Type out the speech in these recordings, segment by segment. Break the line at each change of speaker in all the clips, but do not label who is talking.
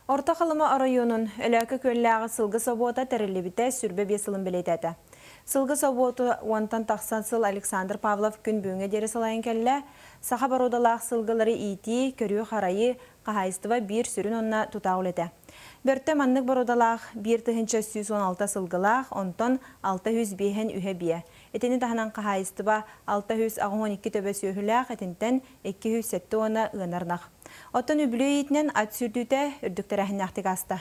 Орта Халыма районун өләкі көлләғы сылғы собота тәрілібіті сүрбе бесылын білетеді. Сылғы соботу онтан тақсан сыл Александр Павлов күн бүгінге дері салайын кәлі, сақа барудалақ сылғылары ити, көрі қарайы, қағайыстыва бір сүрін онына тұтауылеті. Бөртті маннық барудалақ 1,116 сылғылақ, онтан 600 бейхен үйе бие. Етені тағынан қағайыстыва 612 төбе сүйіліғ, етінтен 207 оны ұғынарнақ. Оттан үбілі етінен ат сүрдүйті үрдіктер әхіннәқтік асты.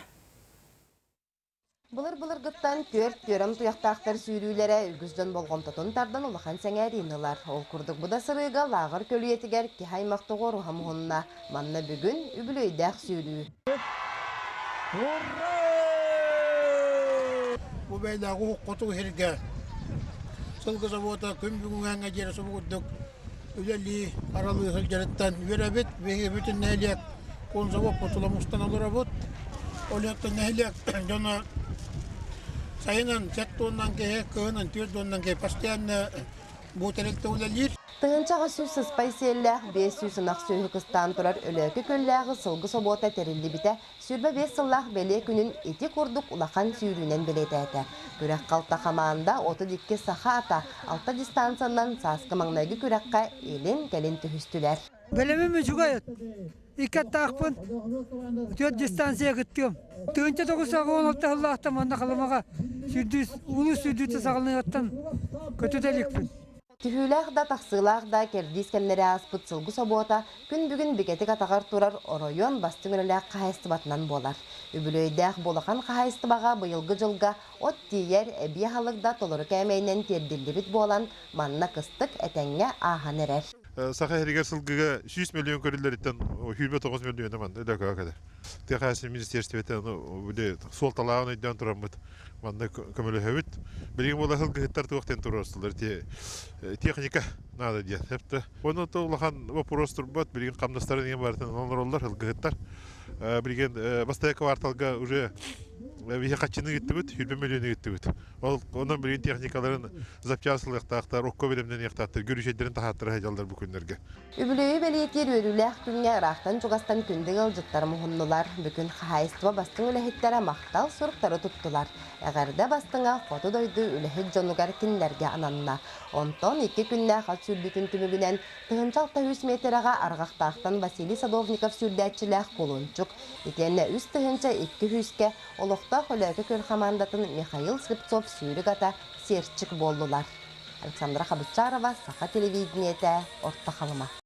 Бұлыр ғыттан төрім тұяқтақтар сүйрүүлері үлгізден болған тұтын тардан ұлақан сәңәрінілар. Ол күрдік бұда сырыға лағыр көлі етігер ке хаймақты ғору хамғынна. Манна бүгін үбілі өйдәқ сүйрүү.
Бұл бәйлағы ұққоту херге. Сылғы завода күн бүгін әңге жері сұбығыдық. Үләлі аралы ғылжарыттан үйерәбет, бәйге бүтін нәйлек. Кон завод бұтыламыстан алыр абыт. Олияқтан нәйлек жона сайынан сәт тоннан кеге, кығынан төр тоннан кеге постоянно бұтелікті үләлер.
Тығынчаға сүз сыспай селләқ, 500 сынақ сөйі қыстан тұрар өлікі көлләғы сылғы собота тәрілі біте, сүрбі 5 сыллақ бәле күнін еті құрдық ұлақан сүйрінен білеті әті. Күрәк қалта қамағында 32 саха ата, 6 дистанциянан сасқы маңнайғы күрәкқа елін кәлін түхістілер.
Бәлемі мүжіға ет. Икәтті ақпын, 4 дистанция күттім. Тығынча 9 саға 16 ғыллақтым, онда қалымаға ұлы сүрдүйті сағылын еттен көтөтелікпін.
Түхіләқ да тақсылақ да кердіз кәмнері аспыт сылғы собота күн бүгін бігетік атағар тұрар оройон бастың өріләқ қағайсты батынан болар. Үбілөйдәқ болақан қағайсты баға бұйылғы жылға от тиер әбе халықда толыры кәмейнен терділдібіт болан манна қыстық әтәңе аған әрер.
Сақа әрігер сылғыға 100 миллион көрілеріттен 29 миллион әман өдәкі ақады. Текайсы министерстветтен сол талағын өйден тұрамыд. Манда көмілі әуіт. Білген бола сылғыттар тұвақтен тұрастылар. Техника надо делать. Оны тұлақан вопрос тұрбат. Білген қамдастарын ең барытын олар сылғыттар. Білген бастайы кварталға уже вихе қачыны кетті бүт, 20 миллионы кетті бүт. Онан білген техникаларын запчасылы яқтақтар, оққа бөлімден яқтақтар, көрішедерін тахаттыры хайжалдар бұл күндерге.
Үбілөйі бәлетер өріләқ күнге рақтан жоғастан күндегі ұлжыттар мұхыннылар. Бүкін қағайыстыва бастың үләхеттері мақтал сұрықтары тұттылар. Әғәрді бастыңа қоты дойды үләхет жонуғар кінлерге ананына. Онтон 2 күнне қат сүрбітін түмігінен 100 метраға арғақтақтан Василий Садовников сүрдәтчіләқ қолынчық. Етенне үз 200-ке олықта қолөкі көр командатын Михаил Слепцов сүйрік ата серчік болдылар. Александра Хабычарова, Сақа телевидениеті, Орта Халыма.